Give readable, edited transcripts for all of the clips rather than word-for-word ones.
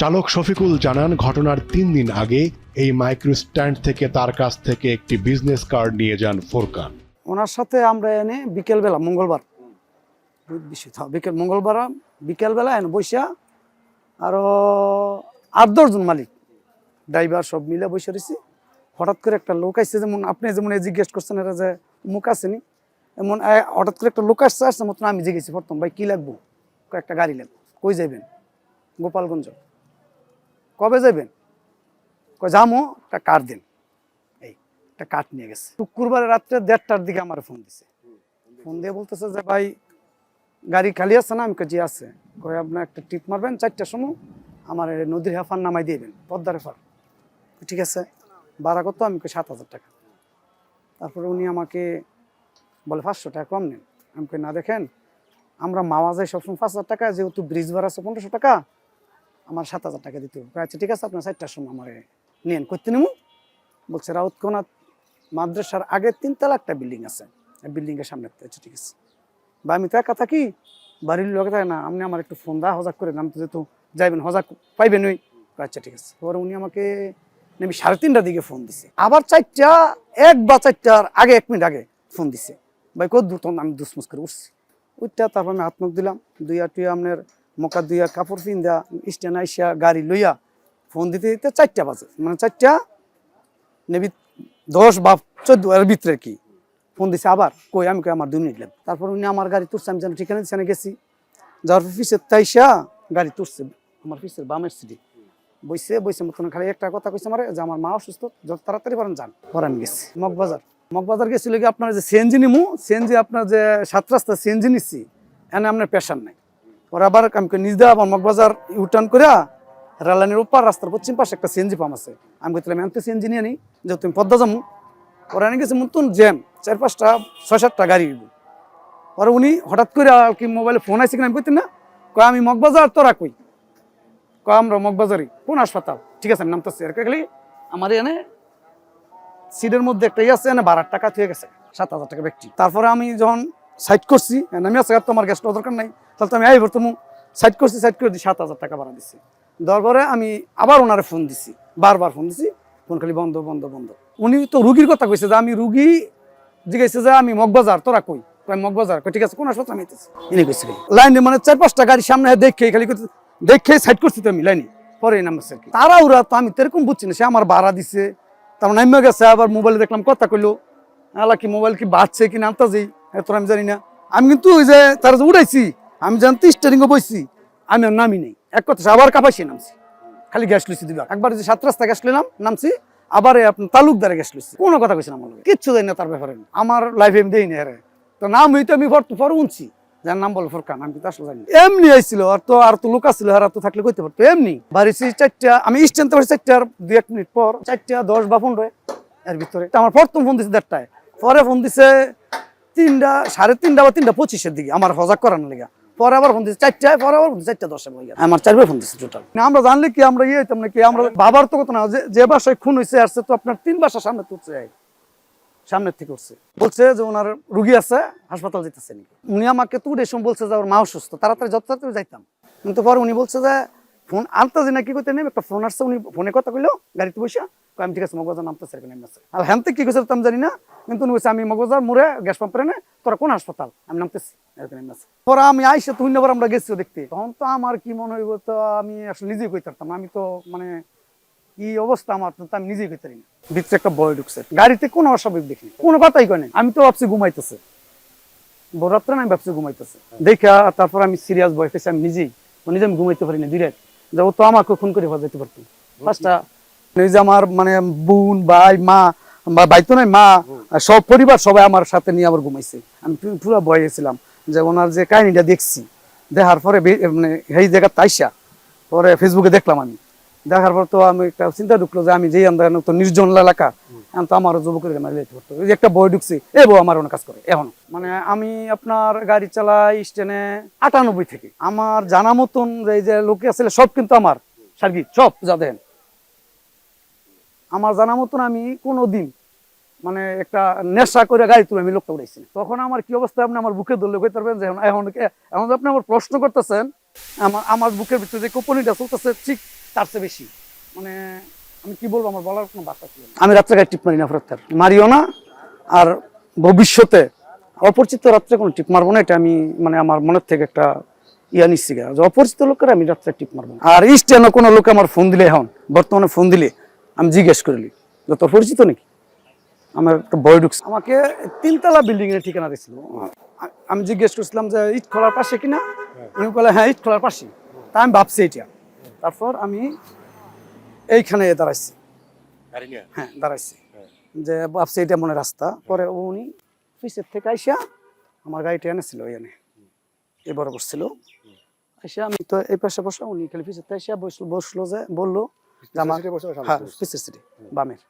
চালক শফিকুল জানান, ঘটনার ৩ দিন আগে এই মাইক্রো স্ট্যান্ড থেকে তার কাছ থেকে একটি বিজনেস কার্ড নিয়ে যান ফোরকান। ওনার সাথে আমরা এনে বিকেলবেলা মঙ্গলবার মঙ্গলবার বিকেলবেলা এনে বৈশা আরো ৮-১০ জন মালিক ড্রাইভার সব মিলে বসে রয়েছি। হঠাৎ করে একটা লোক আসছে, যেমন আপনি যেমন জিজ্ঞেস করছেন এরা যে মুখ আসেনি, এমন হঠাৎ করে একটা লোক আসছে মতন আমি জিজ্ঞেসি প্রথম, ভাই কি লাগবো? একটা গাড়ি লাগবে। কই যাইবেন? গোপালগঞ্জ। কবে যাইবেন? যামো, একটা কার্ড দেন। এই একটা কার্ড নিয়ে গেছে। শুক্রবারে রাত্রে ১:৩০টার দিকে আমার ফোন দিছে। ফোন দিয়ে বলতেছে যে ভাই গাড়ি খালি আছে না? আমি জি আছে। কয়ে আপনার একটা টিপ মারবেন ৪টার সময়, আমার নদীর হেফার নামাই দিবেন, পদ্মার হেফার। ঠিক আছে, ভাড়া কত? আমি ৭,০০০ টাকা। তারপরে উনি আমাকে বলে ৫০০ টাকা কম নেন। আমি না, দেখেন আমরা মাওয়া যাই সবসময় ৫,০০০ টাকা, যেহেতু ব্রিজ ভাড়া আছে ১৫০০ টাকা, আমার ৭,০০০ টাকা দিতে হবে। আচ্ছা ঠিক আছে, আপনার ৪টার সময় আমার নেন। করতে নেবো বলছে রাউতকোনাথ মাদ্রাসার আগে ৩ তলা একটা বিল্ডিং আছে, বিল্ডিংয়ের সামনে। আচ্ছা ঠিক আছে, বা আমি তো একা থাকি, বাড়ির লোক থাকে না, আপনি আমার একটু ফোন দেওয়া হজাক করে নাম, তো যেহেতু যাইবেন হজাক পাইবেন ওই। আচ্ছা ঠিক আছে। পরে উনি আমাকে নেমে ৩:৩০টার দিকে ফোন দিছে। আবার ৪টা ১ বা ৪টার আগে ১ মিনিট আগে ফোন দিছে, ভাই কত দূর? তখন আমি দুসমুস করে উঠছি উঠটা। তারপর আমি হাত মুখ দিলাম, দুইয়া টুইয়া আপনার মকা দুইয়া কাপড় পিন্দা স্ট্যান্ড আইসা গাড়ি লইয়া ফোন দিতে দিতে ৪টা বাজে, মানে ৪টা নেবি ১০ বা ১৪ এর ভিতরে কি ফোন দিছে। আবার কই? আমি কই আমার ২ মিনিট লাগবে। তারপর উনি আমার গাড়ি তুলছে, আমি যেন ঠিকানা দিচ্ছি গেছি। যাওয়ার পিসের তাইসা গাড়ি তুলছে আমার পিসের বামের সিটে বইছে মতন। খালি একটা কথা কইছে আমার, যে আমার মা অসুস্থ, যত তাড়াতাড়ি পারেন যান। পরে আমি গেছি মগবাজার গেছিল কি আপনার যে সিএনজি নিমু, সিএনজি আপনার যে ৭ রাস্তা সিএনজি নিচ্ছি, এনে আপনার পেশার নাই। পরে আবার আমি নিজ দেওয়া আমার মগবাজার ইউটার্ন করে রেলানির উপর রাস্তার পশ্চিম পাশে একটা সিএনজি পাম্প আছে। আমি বলছিলাম আমি তো সিএনজি নিয়ে নিই, যে তুমি পদ্মা যাবো। পরে আনি গেছি নতুন জ্যাম, ৪-৫টা ৬-৭টা গাড়ি। পরে উনি হঠাৎ করে কি মোবাইলে ফোন আসছে কিনা আমি কইতেন না, কয় আমি মগবাজার, তোরা কই? কয় আমরা মগবাজারই। কোন হাসপাতাল? ঠিক আছে আমি নামতেছি। আর খালি আমার এনে সিটের মধ্যে একটা আছে, এনে ভাড়ার টাকা থুয়ে গেছে ৭,০০০ টাকা ব্যক্তি। তারপরে আমি যখন সাইড করছি, আমি আছে তোমার গ্যাসটা দরকার নাই, তাহলে তো আমি আইব তুমি সাইড করছি, সাইড করে ৭,০০০ টাকা ভাড়া দিচ্ছি। দেওয়ার পরে আমি আবার ওনারে ফোন দিছি, বারবার ফোন দিছি, ফোন খালি বন্ধ বন্ধ বন্ধ। উনি তো রুগীর কথা কইছে, যে আমি রুগী জিজ্ঞাসা যে আমি মগবাজার, তোরা কই? মগবাজার। ঠিক আছে, কোন হাসপাতাল? আমি এনে কইছি লাইনে, মানে ৪-৫টা গাড়ি সামনে দেখে খালি দেখে সাইড করছি তো আমি লাইনে। পরে নাম্বার তারা ওরা তো আমি তো এরকম বুঝছি না, সে আমার ভাড়া দিছে, তারপর নামে গেছে। আবার মোবাইলে দেখলাম কথা কইলো, আলা কি মোবাইল কি বাজছে কি নামতা যেই তোর আমি জানি না। আমি কিন্তু ওই যে তারা যে উঠাইছি, আমি জানতে স্টারিংও বইছি, আমি আর নামি নেই। এক কথা আবার কাপাইছি নামছি, খালি গ্যাস লইছি দুবার। একবার যে ৭ রাস্তা গ্যাস লইলাম নামছি, আবার আপনার তালুকদারে গ্যাস লইছি। কোনো কথা কইছি না, আমার কিচ্ছু জানি না তার ব্যাপারে, আমার লাইফে আমি দেই না। হ্যাঁ তো নাম হইতে আমি পরে উনছি, যার নাম বল ফোরকান, আমি কিন্তু আসলে জানি এমনি আইছিল। আর তো লোক আসছিল, আর তো থাকলে কইতে পারতো। এমনি বাড়িছি ৪টা, আমি স্ট্যান্ড তো ৪টার ২-১ মিনিট পর, ৪টা ১০ বা ১৫ এর ভিতরে আমার প্রথম ফোন দিছে ১:৩০টায়। পরে ফোন দিছে ৩টা ৩:৩০ বা ৩:২৫-এর দিকে আমার হজাক করানোর লেগে। পরে আবার ফোন দিচ্ছে ৪টায়, পরে আবার ৪:১০ আমার ৪বার ফোন দিচ্ছে টোটাল। আমরা জানলে কি আমরা ইয়ে হইতাম নাকি? আমরা বাবার তো কথা না, যে বাসায় খুন হয়েছে আসছে তো আপনার 3 বাসা সামনে তুলছে, সামনের থেকে উঠছে, বলছে যে ওনার রুগী আছে, হাসপাতাল যেতেছে নাকি। উনি আমাকে তো উঠে বলছে যে ওর মা অসুস্থ, তাড়াতাড়ি যত তাড়াতাড়ি যাইতাম। কিন্তু পরে উনি বলছে যে ফোন আনতে না কি করতে নেই, একটা ফোন আসছে, উনি ফোনে কথা কইলো গাড়িতে বসে। আমি ঠিক আছে মগবাজার নামতেছে, আর হ্যাঁ কি কইছে আমি জানি না, কিন্তু উনি বলছে আমি মগবাজার মোড়ে গ্যাস পাম্পের এনে, তোরা কোন হাসপাতাল? আমি নামতেছি। পরে আমি আইসে তুই নেবার আমরা গেছি দেখতে, তখন তো আমার কি মনে হইব, তো আমি আসলে নিজেই কইতে পারতাম। আমি তো মানে কি অবস্থা আমার, তো আমি নিজেই কইতে পারি না। ভিতরে একটা বয় ঢুকছে, গাড়িতে কোনো অস্বাভাবিক দেখিনি, কোনো কথাই কয় নাই। আমি তো ভাবছি ঘুমাইতেছে, বরাত্রে আমি ভাবছি ঘুমাইতেছে দেখা। তারপর আমি সিরিয়াস ভয় পেয়েছি, আমি নিজে আমি ঘুমাইতে পারি না। ডিরেক্ট যে ও তো আমাকে খুন করে ফেলতে পারতো। ফার্স্টটা এই যে আমার মানে বোন ভাই মা বা ভাই তো নাই, মা সব পরিবার সবাই আমার সাথে নিয়ে আবার ঘুমাইছে। আমি পুরো ভয় গেছিলাম যে ওনার যে কাহিনীটা দেখছি, দেখার পরে মানে এই জায়গা তাইসা পরে ফেসবুকে দেখলাম। আমি দেখার পর তো আমি একটা চিন্তা ঢুকলো যে আমি যেই আমরা তো নির্জন এলাকা, এখন তো আমারও যুবকের যেতে পারতো। ওই যে একটা বই ঢুকছি, এ বউ আমার অনেক কাজ করে এখন। মানে আমি আপনার গাড়ি চালাই স্ট্যান্ডে ৯৮ থেকে। আমার জানা মতন এই যে লোকে আসলে সব কিন্তু আমার সার্গিক সব যা দেন আমার জানা মতন আমি কোনোদিন মানে একটা নেশা করে গাড়ি তুলে আমি লোকটা উঠাইছি। তখন আমার কি অবস্থা আপনি আমার বুকে ধরলে কইতে পারবেন যে এখন আপনি আমার প্রশ্ন করতেছেন, আমার বুকের ভিতরে যে কোপনিটা চলতেছে ঠিক তার চেয়ে বেশি, মানে আমি কি বলবো, আমার বলার কোনো ভাষা ছিল না। আমি রাত্রে গায়ে টিপ মারি না, ফেরত মারিও না, আর ভবিষ্যতে অপরিচিত রাত্রে কোনো টিপ মারবো না, এটা আমি মানে আমার মনের থেকে একটা ইয়া নিচ্ছি গা, যে অপরিচিত লোকের আমি রাত্রে টিপ মারবো না। আর স্টেনে কোনো লোকে আমার ফোন দিলে, এখন বর্তমানে ফোন দিলে আমি জিজ্ঞেস করিলি যে তোর পরিচিত নাকি, আমার একটা ভয় ঢুকছে। আমাকে 3তলা বিল্ডিং এর ঠিকানা দিয়েছিল, আমি জিজ্ঞেস করছিলাম যে ইট খোলার পাশে কিনা, উনি বলে হ্যাঁ ইট খোলার পাশে। তা আমি ভাবছি এটা, তারপর আমি এইখানে দাঁড়াইছি, হ্যাঁ দাঁড়াইছি, যে ভাবছি এটা মনে রাস্তা। পরে উনি পিছের থেকে আইসা আমার গাড়িটা এনেছিল, এনে এবারে বসছিল, আইসা আমি তো এই পাশে বসা, উনি খালি পিছের থেকে আইসা বসলো, যে বললো যে আমার, হ্যাঁ পিছের সিটে বামের,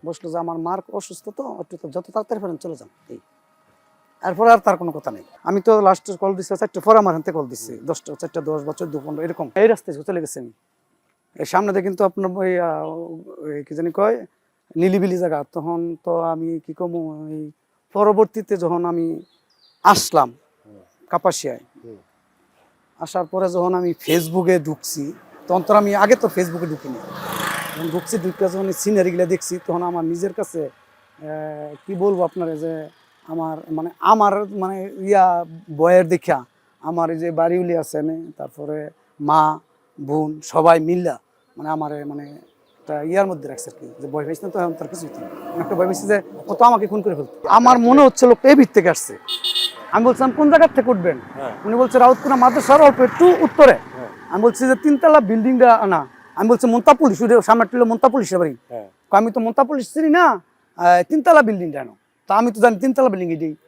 বসলো যে আমার মার অসুস্থ, তো একটু তো যত তাড়াতাড়ি পারেন চলে যান। এই এরপর আর তার কোনো কথা নেই। আমি তো লাস্ট কল দিচ্ছি 4টা পরে, আমার হাতে কল দিচ্ছি 10টা, 4টা 10 বা 14-15 এরকম, এই রাস্তায় চলে গেছে। আমি এর সামনে দিয়ে কিন্তু আপনার ওই কি জানি কয় নিলিবিলি জায়গা, তখন তো আমি কি কম, এই পরবর্তীতে যখন আমি আসলাম কাপাসিয়ায়, আসার পরে যখন আমি ফেসবুকে ঢুকছি, তখন তো আমি আগে তো ফেসবুকে ঢুকিনি, যখন ঢুকছি, ঢুকে যখন সিনারিগুলো দেখছি, তখন আমার নিজের কাছে কি বলবো আপনারা, যে আমার মানে ইয়া বয়ের দেখা আমার এই যে বাড়িউলি আছেন, তারপরে মা বোন সবাই মিল্লা মানে আমার মানে একটা ইয়ার মধ্যে রাখছে আর কি, যে ভয় পাইছে না, তো এখন তার কিছু একটা ভয় পাইছে যে ও তো আমাকে খুন করে ফেলতো। আমার মনে হচ্ছে লোকটা এই ভিত থেকে আসছে। আমি বলছিলাম কোন জায়গার থেকে উঠবেন, উনি বলছে রাউতকুনা মাদ্রাসার অল্প একটু উত্তরে। আমি বলছি যে 3তলা বিল্ডিংটা না, আমি বলছি মন্তা পুলিশ, সামনে টিল মন্তা পুলিশের বাড়ি, আমি তো মন্তা পুলিশ চিনি না, 3তলা বিল্ডিংটা, তা আমি তো জানি 3তলা বিল্ডিং এটাই।